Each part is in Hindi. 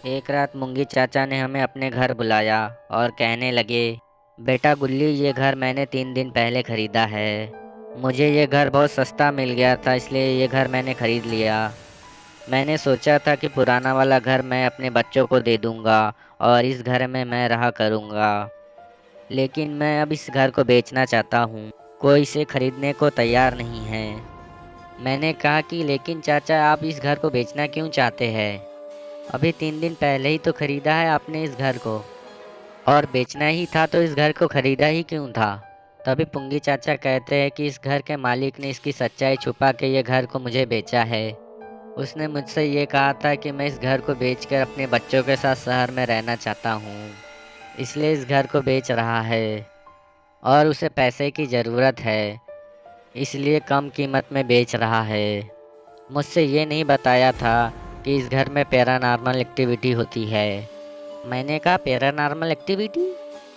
एक रात मुंगी चाचा ने हमें अपने घर बुलाया और कहने लगे, बेटा गुल्ली, ये घर मैंने 3 दिन पहले खरीदा है। मुझे ये घर बहुत सस्ता मिल गया था, इसलिए ये घर मैंने खरीद लिया। मैंने सोचा था कि पुराना वाला घर मैं अपने बच्चों को दे दूंगा और इस घर में मैं रहा करूंगा। लेकिन मैं अब इस घर को बेचना चाहता हूँ। कोई इसे खरीदने को तैयार नहीं है। मैंने कहा कि लेकिन चाचा, आप इस घर को बेचना क्यों चाहते हैं? अभी 3 दिन पहले ही तो खरीदा है आपने इस घर को। और बेचना ही था तो इस घर को खरीदा ही क्यों था? तभी पुंगी चाचा कहते हैं कि इस घर के मालिक ने इसकी सच्चाई छुपा के ये घर को मुझे बेचा है। उसने मुझसे ये कहा था कि मैं इस घर को बेचकर अपने बच्चों के साथ शहर में रहना चाहता हूँ, इसलिए इस घर को बेच रहा है। और उसे पैसे की ज़रूरत है, इसलिए कम कीमत में बेच रहा है। मुझसे ये नहीं बताया था कि इस घर में पैरानॉर्मल एक्टिविटी होती है। मैंने कहा, पैरानॉर्मल एक्टिविटी?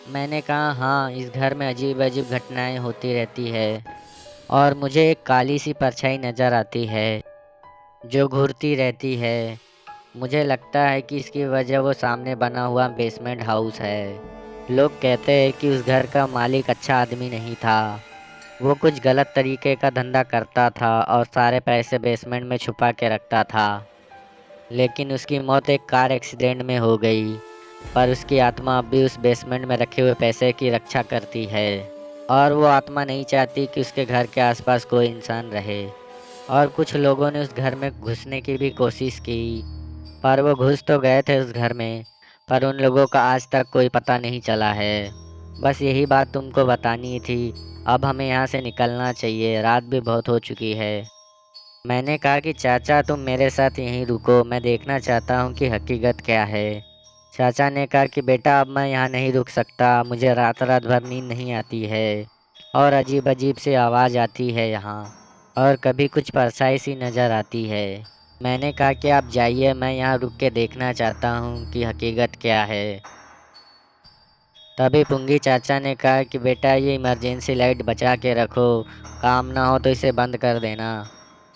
मैंने कहा हाँ, इस घर में अजीब अजीब घटनाएं होती रहती है और मुझे एक काली सी परछाई नज़र आती है जो घूरती रहती है। मुझे लगता है कि इसकी वजह वो सामने बना हुआ बेसमेंट हाउस है। लोग कहते हैं कि उस घर का मालिक अच्छा आदमी नहीं था। वो कुछ गलत तरीके का धंधा करता था और सारे पैसे बेसमेंट में छुपा के रखता था। लेकिन उसकी मौत एक कार एक्सीडेंट में हो गई। पर उसकी आत्मा अब भी उस बेसमेंट में रखे हुए पैसे की रक्षा करती है। और वो आत्मा नहीं चाहती कि उसके घर के आसपास कोई इंसान रहे। और कुछ लोगों ने उस घर में घुसने की भी कोशिश की, पर वो घुस तो गए थे उस घर में, पर उन लोगों का आज तक कोई पता नहीं चला है। बस यही बात तुमको बतानी थी। अब हमें यहाँ से निकलना चाहिए, रात भी बहुत हो चुकी है। मैंने कहा कि चाचा, तुम मेरे साथ यहीं रुको, मैं देखना चाहता हूँ कि हकीकत क्या है। चाचा ने कहा कि बेटा, अब मैं यहाँ नहीं रुक सकता, मुझे रात रात भर नींद नहीं आती है और अजीब अजीब सी आवाज़ आती है यहाँ, और कभी कुछ परछाई सी नज़र आती है। मैंने कहा कि आप जाइए, मैं यहाँ रुक के देखना चाहता हूँ कि हकीकत क्या है। तभी पुंगी चाचा ने कहा कि बेटा, ये इमरजेंसी लाइट बचा के रखो, काम ना हो तो इसे बंद कर देना,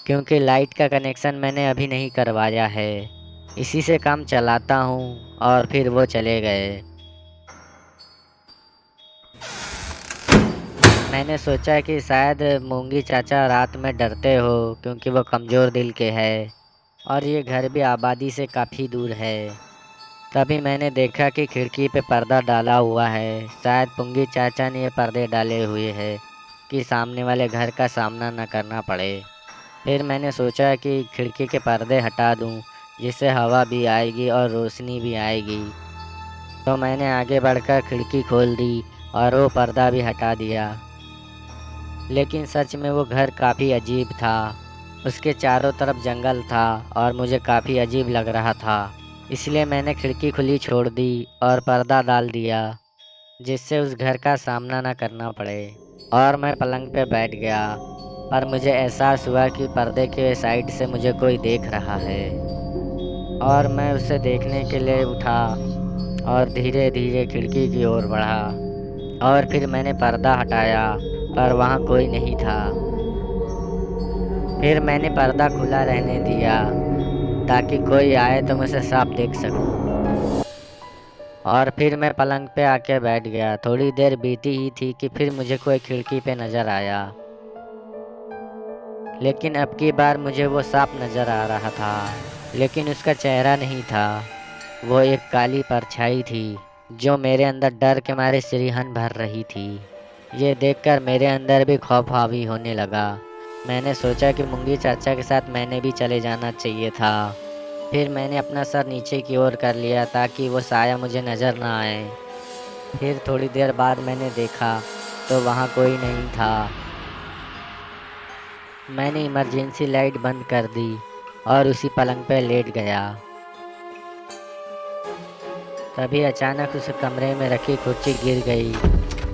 क्योंकि लाइट का कनेक्शन मैंने अभी नहीं करवाया है। इसी से काम चलाता हूँ। और फिर वो चले गए। मैंने सोचा कि शायद मूंगी चाचा रात में डरते हो, क्योंकि वो कमज़ोर दिल के हैं और ये घर भी आबादी से काफ़ी दूर है। तभी मैंने देखा कि खिड़की पे पर्दा डाला हुआ है। शायद पुंगी चाचा ने ये पर्दे डाले हुए हैं कि सामने वाले घर का सामना न करना पड़े। फिर मैंने सोचा कि खिड़की के पर्दे हटा दूं, जिससे हवा भी आएगी और रोशनी भी आएगी। तो मैंने आगे बढ़कर खिड़की खोल दी और वो पर्दा भी हटा दिया। लेकिन सच में वो घर काफ़ी अजीब था। उसके चारों तरफ जंगल था और मुझे काफ़ी अजीब लग रहा था। इसलिए मैंने खिड़की खुली छोड़ दी और पर्दा डाल दिया, जिससे उस घर का सामना न करना पड़े। और मैं पलंग पे बैठ गया, पर मुझे एहसास हुआ कि पर्दे के साइड से मुझे कोई देख रहा है। और मैं उसे देखने के लिए उठा और धीरे धीरे खिड़की की ओर बढ़ा। और फिर मैंने पर्दा हटाया, पर वहाँ कोई नहीं था। फिर मैंने पर्दा खुला रहने दिया ताकि कोई आए तो मैं उसे साफ देख सकूं। और फिर मैं पलंग पे आके बैठ गया। थोड़ी देर बीती ही थी कि फिर मुझे कोई खिड़की पे नज़र आया। लेकिन अब की बार मुझे वो साफ नज़र आ रहा था, लेकिन उसका चेहरा नहीं था। वो एक काली परछाई थी जो मेरे अंदर डर के मारे सिरहन भर रही थी। ये देखकर मेरे अंदर भी खौफ हावी होने लगा। मैंने सोचा कि मुंगी चाचा के साथ मैंने भी चले जाना चाहिए था। फिर मैंने अपना सर नीचे की ओर कर लिया ताकि वो साया मुझे नज़र ना आए। फिर थोड़ी देर बाद मैंने देखा तो वहाँ कोई नहीं था। मैंने इमरजेंसी लाइट बंद कर दी और उसी पलंग पर लेट गया। तभी अचानक उस कमरे में रखी कुर्सी गिर गई।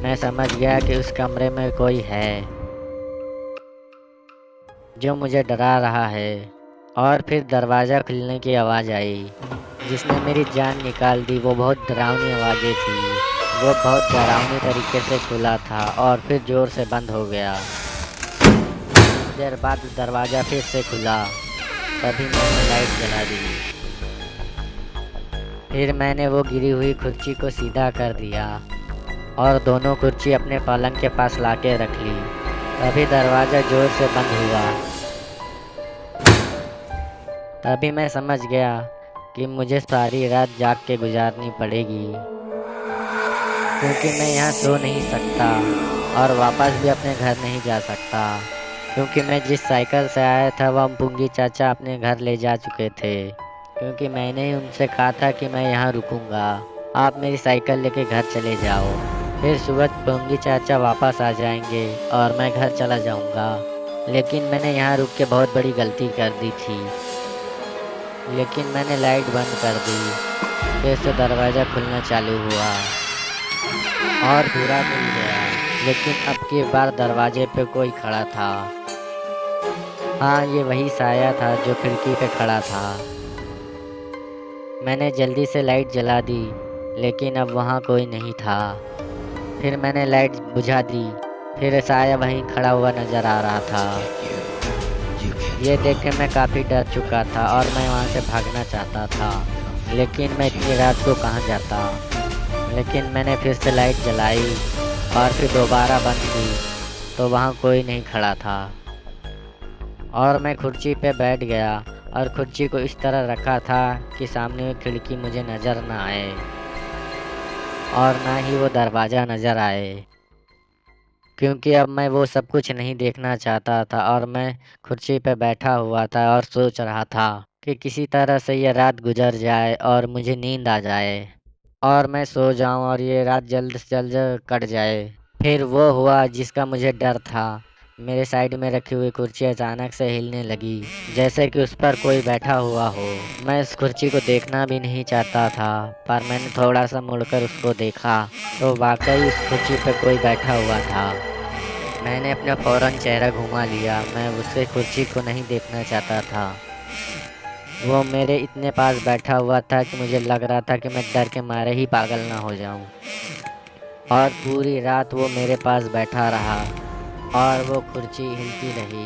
मैं समझ गया कि उस कमरे में कोई है जो मुझे डरा रहा है। और फिर दरवाज़ा खुलने की आवाज़ आई, जिसने मेरी जान निकाल दी। वो बहुत डरावनी आवाज़ें थी। वो बहुत डरावनी तरीके से खुला था और फिर ज़ोर से बंद हो गया। कुछ देर बाद दरवाज़ा फिर से खुला। तभी मैंने लाइट जला दी। फिर मैंने वो गिरी हुई कुर्सी को सीधा कर दिया और दोनों कुर्सी अपने पलंग के पास लाके रख ली। तभी दरवाज़ा ज़ोर से बंद हुआ। तभी मैं समझ गया कि मुझे सारी रात जाग के गुजारनी पड़ेगी, क्योंकि मैं यहाँ सो नहीं सकता और वापस भी अपने घर नहीं जा सकता, क्योंकि मैं जिस साइकिल से आया था वह पुंगी चाचा अपने घर ले जा चुके थे, क्योंकि मैंने ही उनसे कहा था कि मैं यहाँ रुकूंगा, आप मेरी साइकिल लेके घर चले जाओ। फिर सुबह पुंगी चाचा वापस आ जाएंगे और मैं घर चला जाऊंगा। लेकिन मैंने यहाँ रुक के बहुत बड़ी गलती कर दी थी। लेकिन मैंने लाइट बंद कर दी। फिर से दरवाज़ा खुलना चालू हुआ और पूरा मिल गया। लेकिन अब की बार दरवाजे पे कोई खड़ा था। हाँ, ये वही साया था जो खिड़की पे खड़ा था। मैंने जल्दी से लाइट जला दी, लेकिन अब वहाँ कोई नहीं था। फिर मैंने लाइट बुझा दी। फिर साया वहीं खड़ा हुआ नज़र आ रहा था। ये देख के मैं काफ़ी डर चुका था और मैं वहाँ से भागना चाहता था, लेकिन मैं इतनी रात को कहाँ जाता। लेकिन मैंने फिर से लाइट जलाई और फिर दोबारा बंद की, तो वहाँ कोई नहीं खड़ा था। और मैं कुर्सी पे बैठ गया और कुर्सी को इस तरह रखा था कि सामने खिड़की मुझे नज़र ना आए और ना ही वो दरवाज़ा नज़र आए, क्योंकि अब मैं वो सब कुछ नहीं देखना चाहता था। और मैं कुर्सी पे बैठा हुआ था और सोच रहा था कि किसी तरह से ये रात गुजर जाए और मुझे नींद आ जाए और मैं सो जाऊं और ये रात जल्द से जल्द कट जाए। फिर वो हुआ जिसका मुझे डर था। मेरे साइड में रखी हुई कुर्सी अचानक से हिलने लगी, जैसे कि उस पर कोई बैठा हुआ हो। मैं उस कुर्सी को देखना भी नहीं चाहता था, पर मैंने थोड़ा सा मुड़कर उसको देखा तो वाकई उस कुर्सी पर कोई बैठा हुआ था। मैंने अपना फौरन चेहरा घुमा लिया। मैं उसके कुर्सी को नहीं देखना चाहता था। वो मेरे इतने पास बैठा हुआ था कि मुझे लग रहा था कि मैं डर के मारे ही पागल ना हो जाऊं। और पूरी रात वो मेरे पास बैठा रहा और वो कुर्सी हिलती रही।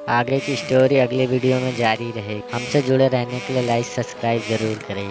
आगे की स्टोरी अगले वीडियो में जारी रहे। हमसे जुड़े रहने के लिए लाइक सब्सक्राइब ज़रूर करें।